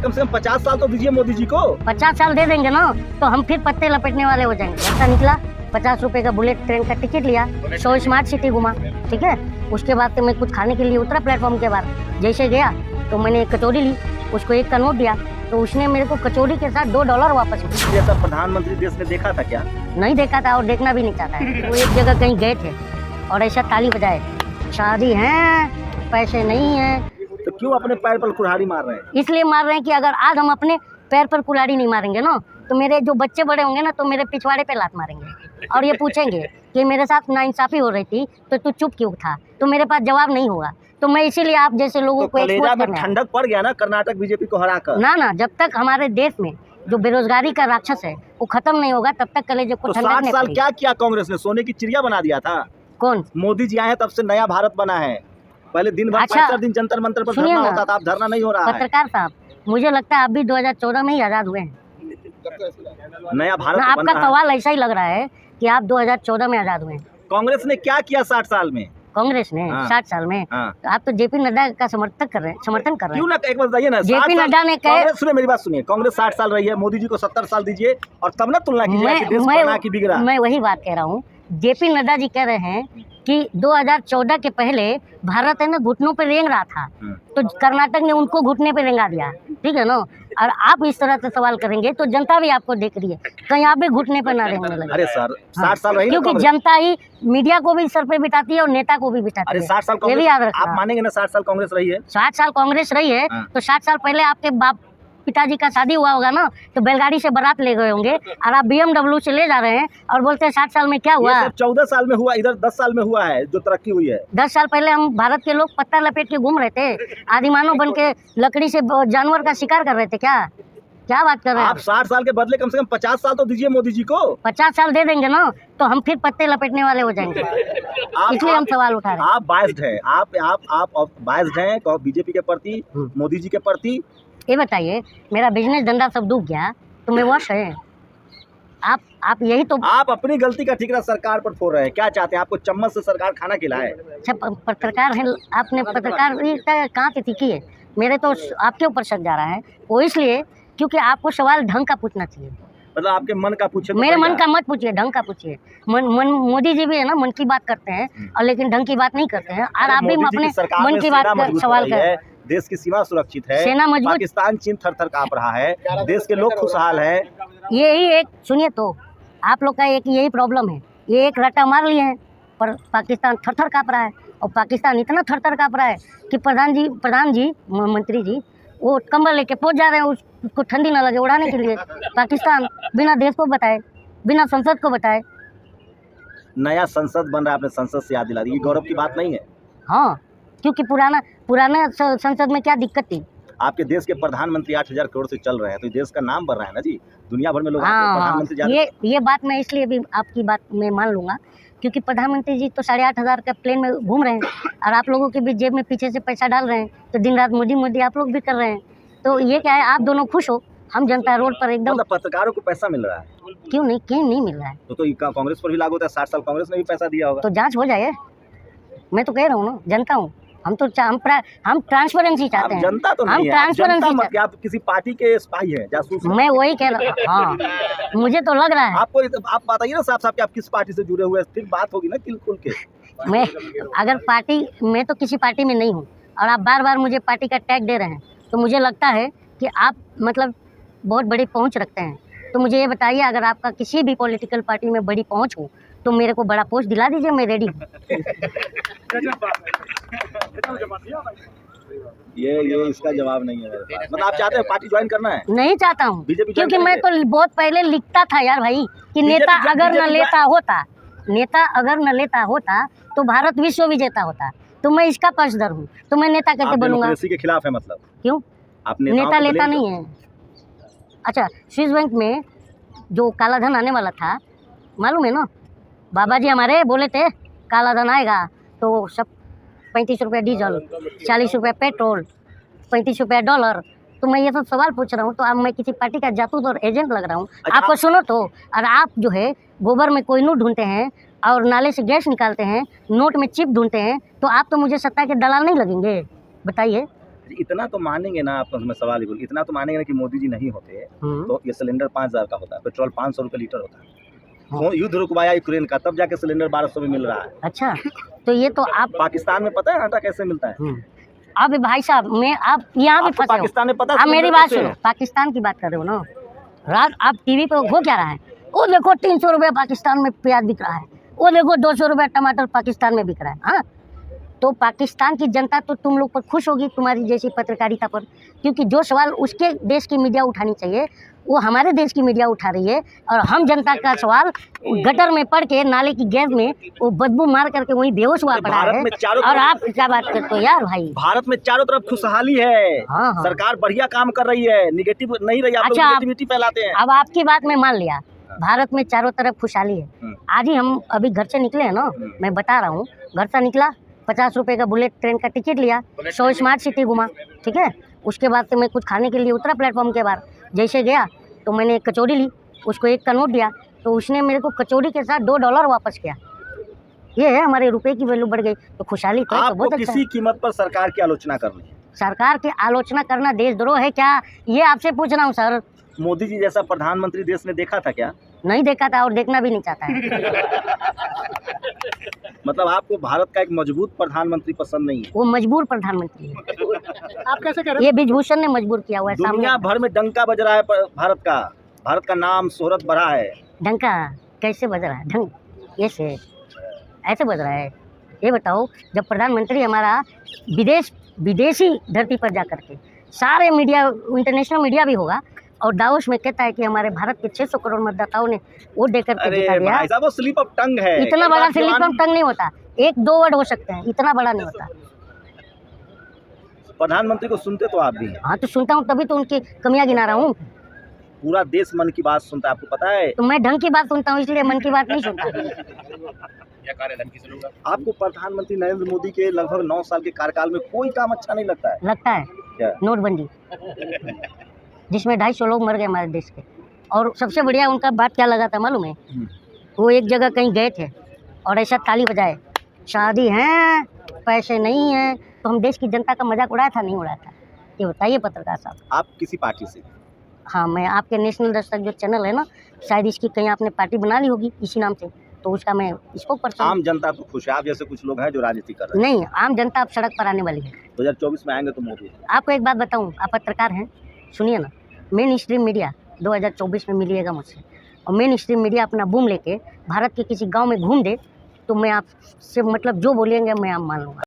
कम से कम 50 साल तो दीजिए मोदी जी को। 50 साल दे देंगे ना तो हम फिर पत्ते लपेटने वाले हो जाएंगे। ऐसा निकला 50 रुपए का बुलेट ट्रेन का टिकट लिया, 100 स्मार्ट सिटी घुमा, ठीक है। उसके बाद तो मैं कुछ खाने के लिए उतरा प्लेटफॉर्म के बाहर। जैसे गया तो मैंने एक कचौड़ी ली, उसको 1 का नोट दिया तो उसने मेरे को कचौड़ी के साथ $2 वापस दिया। जैसा प्रधानमंत्री देश में देखा था क्या? नहीं देखा था और देखना भी नहीं चाहता है। वो एक जगह कहीं गए थे और ऐसा ताली बजाए, शादी है, पैसे नहीं है। तो क्यों अपने पैर पर कुल्हाड़ी मार रहे हैं? इसलिए मार रहे हैं कि अगर आज हम अपने पैर पर कुल्हाड़ी नहीं मारेंगे ना तो मेरे जो बच्चे बड़े होंगे ना तो मेरे पिछवाड़े पे लात मारेंगे और ये पूछेंगे कि मेरे साथ नाइंसाफी हो रही थी तो तू चुप क्यों था, तो मेरे पास जवाब नहीं होगा। तो मैं इसीलिए आप जैसे लोगों को कलेजा में ठंडक पड़ गया ना कर्नाटक बीजेपी को हराकर। ना, जब तक हमारे देश में जो बेरोजगारी का राक्षस है वो खत्म नहीं होगा तब तक कलेजे को ठंडक नहीं पड़ेगी। 60 साल क्या किया कांग्रेस ने? सोने की चिड़िया बना दिया था। कौन? मोदी जी आए हैं तब से नया भारत बना है। पहले दिन भर 65 दिन जंतर मंतर पर धरना होता था, अब धरना नहीं हो रहा है। पत्रकार साहब, मुझे लगता है आप भी 2014 में ही आजाद हुए हैं। नया भारत आपका सवाल ऐसा ही लग रहा है कि आप 2014 में आजाद हुए हैं। कांग्रेस ने क्या किया 60 साल में? कांग्रेस ने 60 साल में तो आप तो जेपी नड्डा का समर्थन कर रहे हैं। क्यों ना एक बात बताइए ना, जेपी नड्डा ने कहा, सुनिए मेरी बात सुनिए, कांग्रेस 60 साल रही है, मोदी जी को 70 साल दीजिए और तब ना तुलना कीजिए। मैं वही बात कह रहा हूँ। जेपी नड्डा जी कह रहे हैं कि 2014 के पहले भारत है ना घुटनों पे रेंग रहा था तो कर्नाटक ने उनको घुटने पे रेंगा दिया, ठीक है ना। और आप इस तरह से सवाल करेंगे तो जनता भी आपको देख रही है, कहीं आप भी घुटने पे ना रेंगने लगे। अरे सर 60 साल रही, क्योंकि जनता ही मीडिया को भी सर पे बिठाती है और नेता को भी बिठाती है। अरे 60 साल ये भी याद रखना। आप मानेंगे ना 60 साल कांग्रेस रही है? 60 साल कांग्रेस रही है तो 60 साल पहले आपके बाप पिताजी का शादी हुआ होगा ना तो बैलगाड़ी से बारात ले गए होंगे और आप BMW से ले जा रहे हैं और बोलते हैं 60 साल में क्या हुआ? 14 साल में हुआ, इधर 10 साल में हुआ है जो तरक्की हुई है। 10 साल पहले हम भारत के लोग पत्ता लपेट के घूम रहे थे, आदिमानव बन के लकड़ी से जानवर का शिकार कर रहे थे। क्या बात कर रहे हैं आप? 60 साल के बदले कम से कम 50 साल तो दीजिए मोदी जी को। 50 साल दे देंगे ना तो हम फिर पत्ते लपेटने वाले हो जाएंगे। इसलिए हम सवाल उठा रहे हैं। आप बायस्ड हैं, आप बायस्ड हैं बीजेपी के प्रति, मोदी जी के प्रति। ये बताइए, मेरा बिजनेस धंधा सब डूब गया तो मैं वश है। आप यही तो आप अपनी गलती का ठिकरा सरकार पर फोड़ रहे हैं। क्या चाहते हैं? आपको चम्मच से सरकार खाना खिलाए? अच्छा, पत्रकार है, आपने पत्रकारिता कहाँ से सीखी है? मेरे तो आपके ऊपर शक जा रहा है वो इसलिए क्योंकि आपको सवाल ढंग का पूछना चाहिए। मतलब आपके मन का पूछे? मेरे मन का मत पूछिए, ढंग का पूछिए। मोदी जी भी है ना मन की बात करते हैं और लेकिन ढंग की बात नहीं करते हैं। और आप भी अपने मन की बात का सवाल कर। देश की सीमा सुरक्षित है, सेना मजबूत, पाकिस्तान चीन थर-थर कांप रहा है, देश के लोग खुशहाल है। यही एक सुनिए तो आप लोग का एक यही प्रॉब्लम है, ये एक रट्टा मार लिए हैं पर पाकिस्तान थर-थर कांप रहा है। और पाकिस्तान इतना थर-थर कांप रहा है कि प्रधान जी मंत्री जी वो कंबल लेके पहुंच जा रहे हैं उसको ठंडी ना लगे उड़ाने के लिए। पाकिस्तान बिना देश को बताए, बिना संसद को बताए। नया संसद बन रहा है, आपने संसद से याद दिला दी, ये गौरव की बात नहीं है? हाँ, क्योंकि पुराना संसद में क्या दिक्कत थी? आपके देश के प्रधानमंत्री 8,000 करोड़ से चल रहे हैं तो देश का नाम बढ़ रहा है ना जी, दुनिया भर में लोग प्रधानमंत्री। ये बात मैं इसलिए भी आपकी बात में मान लूंगा क्योंकि प्रधानमंत्री जी तो 8,500 का प्लेन में घूम रहे हैं और आप लोगों के भी जेब में पीछे से पैसा डाल रहे हैं तो दिन रात मोदी आप लोग भी कर रहे हैं। तो ये क्या है, आप दोनों खुश हो, हम जनता रोड पर एकदम। मतलब पत्रकारों को पैसा मिल रहा है? क्यों नहीं मिल रहा है? तो कांग्रेस पर भी लागू होता है। 60 साल कांग्रेस ने भी पैसा दिया होगा तो जांच हो जाए। मैं तो कह रहा हूँ ना, जनता हूँ, हम ट्रांसपेरेंसी चाहते हैं। जनता तो नहीं है, ट्रांसपेरेंसी। आप किसी पार्टी के स्पाई हैं, जासूस हैं। मैं वही कह रहा हूँ। हाँ, मुझे तो लग रहा है। आप बताइए ना साफ-साफ कि आप किस पार्टी से जुड़े हुए हैं, फिर बात होगी ना खुल के। मैं तो किसी पार्टी में नहीं हूँ और आप बार मुझे पार्टी का टैग दे रहे हैं तो मुझे लगता है कि आप मतलब बहुत बड़ी पहुँच रखते हैं। तो मुझे ये बताइए, अगर आपका किसी भी पॉलिटिकल पार्टी में बड़ी पहुँच हो तो मेरे को बड़ा पोस्ट दिला दीजिए, मैं रेडी हूँ। ये इसका जवाब नहीं है मेरे पास। मतलब आप चाहते हैं पार्टी ज्वाइन करना है? नहीं चाहता हूँ, बीजेपी, क्योंकि मैं तो बहुत पहले लिखता था यार भाई कि नेता अगर न लेता होता तो भारत विश्व विजेता होता। तो मैं इसका पक्षधर हूँ, तो मैं नेता कैसे बनूंगा? डेमोक्रेसी के खिलाफ है मतलब? क्यों? आप नेता लेता नहीं है। अच्छा, स्विस बैंक में जो काला धन आने वाला था मालूम है ना, बाबा जी हमारे बोले थे काला धन आएगा तो सब 35 रुपये डीजल, 40 रुपये पेट्रोल, 35 रुपये डॉलर। तो मैं ये सब सवाल पूछ रहा हूँ तो अब मैं किसी पार्टी का जासूस और एजेंट लग रहा हूँ? आपको सुनो तो, और आप जो है गोबर में कोहिनूर ढूंढते हैं और नाले से गैस निकालते हैं, नोट में चिप ढूंढते हैं, तो आप तो मुझे सत्ता के दलाल नहीं लगेंगे? बताइए। इतना तो मानेंगे ना, आपको मैं सवाल ही बोल, इतना तो मानेंगे ना कि मोदी जी नहीं होते तो ये सिलेंडर 5,000 का होता है, पेट्रोल 500 रुपये लीटर होता है। युद्ध रुकवाया यूक्रेन का, तब जाके सिलेंडर 1200 में मिल रहा है। अच्छा, तो ये तो आप पाकिस्तान में पता है आटा कैसे मिलता है? अब भाई साहब, मैं आप यहाँ भी आपको फंसे हो। पाकिस्तान में पता है आप मेरी सिलेंडर बात कैसे सुनो, है? पाकिस्तान की बात कर रहे हो ना, रात आप टीवी पे हो क्या रहा है, वो देखो 300 रुपये पाकिस्तान में प्याज बिक रहा है, वो देखो 200 रुपये टमाटर पाकिस्तान में बिक रहा है। हाँ, तो पाकिस्तान की जनता तो तुम लोग पर खुश होगी तुम्हारी जैसी पत्रकारिता पर, क्योंकि जो सवाल उसके देश की मीडिया उठानी चाहिए वो हमारे देश की मीडिया उठा रही है, और हम जनता का सवाल गटर में पड़ के नाले की गैस में वो बदबू मार करके वहीं बेहोश हुआ पड़ा भारत है। में चारों और तरफ- आप क्या बात करते हो यार भाई? भारत में चारों तरफ खुशहाली है। हाँ, हाँ। सरकार बढ़िया काम कर रही है, निगेटिव नहीं रही। आप लोग अच्छा, निगेटिविटी फैलाते हैं। अब आपकी बात मैं मान लिया, भारत में चारों तरफ खुशहाली है। आज ही हम अभी घर से निकले हैं ना, मैं बता रहा हूँ, घर से निकला, 50 रुपए का बुलेट ट्रेन का टिकट लिया, 100 स्मार्ट सिटी घुमा, ठीक है। उसके बाद से मैं कुछ खाने के लिए उतरा प्लेटफॉर्म के बाहर, जैसे गया तो मैंने एक कचौड़ी ली, उसको 1 का नोट दिया, तो उसने मेरे को कचौड़ी के साथ $2 वापस किया। ये है हमारे रुपए की वैल्यू बढ़ गई, तो खुशहाली तो है, तो आपको बहुत अच्छा किसी है। कीमत पर सरकार की आलोचना करनी है। सरकार की आलोचना करना देशद्रोह है क्या, ये आपसे पूछ रहा हूँ सर। मोदी जी जैसा प्रधानमंत्री देश ने देखा था क्या? नहीं देखा था और देखना भी नहीं चाहता है। मतलब आपको भारत का एक मजबूत प्रधानमंत्री पसंद नहीं है? वो मजबूर प्रधानमंत्री है। आप कैसे कह रहे ये ब्रिजभूषण ने मजबूर किया हुआ है हैं? सामने। दुनिया भर में डंका बज रहा है भारत का नाम शोहरत बढ़ा है। ढंग कैसे बज रहा है? ढंग ऐसे ऐसे बज रहा है। ये बताओ, जब प्रधानमंत्री हमारा विदेशी धरती पर जा करके सारे मीडिया, इंटरनेशनल मीडिया भी होगा, और दावोस में कहता है कि हमारे भारत के 600 करोड़ मतदाताओं ने वोट देकर के जिता अरे दिया। भाई साहब, वो स्लिप ऑफ टंग है। इतना कई बड़ा बार स्लिप जवान- ऑफ टंग नहीं होता, 1-2 वर्ड हो सकते हैं, इतना बड़ा नहीं होता। प्रधानमंत्री को सुनते तो आप भी हैं। हाँ, तो सुनता हूँ, तभी तो उनकी कमियां गिना रहा हूँ। पूरा देश मन की बात सुनता है, आपको पता है। तो मैं ढंग की बात सुनता हूँ, इसलिए मन की बात नहीं सुनता। आपको प्रधानमंत्री नरेंद्र मोदी के लगभग 9 साल के कार्यकाल में कोई काम अच्छा नहीं लगता है लगता है क्या? नोटबंदी, जिसमें 250 लोग मर गए हमारे देश के। और सबसे बढ़िया उनका बात क्या लगा था मालूम है? वो एक जगह कहीं गए थे और ऐसा ताली बजाए, शादी है, पैसे नहीं है, तो हम देश की जनता का मजाक उड़ाया था, नहीं उड़ाया था? ये बताइए पत्रकार साहब। आप किसी पार्टी से? हाँ, मैं आपके नेशनल दस्तक जो चैनल है ना, शायद इसकी कहीं आपने पार्टी बना ली होगी इसी नाम से, तो उसका मैं इसको पर्सन। आम जनता तो खुश है, आप जैसे कुछ लोग हैं जो राजनीति कर रहे हैं। नहीं, आम जनता अब सड़क पर आने वाली है। 2024 में आएंगे तो मोदी। आपको एक बात बताऊं, आप पत्रकार हैं, सुनिए ना, मेन स्ट्रीम मीडिया 2024 में मिलिएगा मुझसे, और मेन स्ट्रीम मीडिया अपना बूम लेके भारत के किसी गांव में घूम दे, तो मैं आपसे मतलब जो बोलेंगे मैं आप मान लूँगा।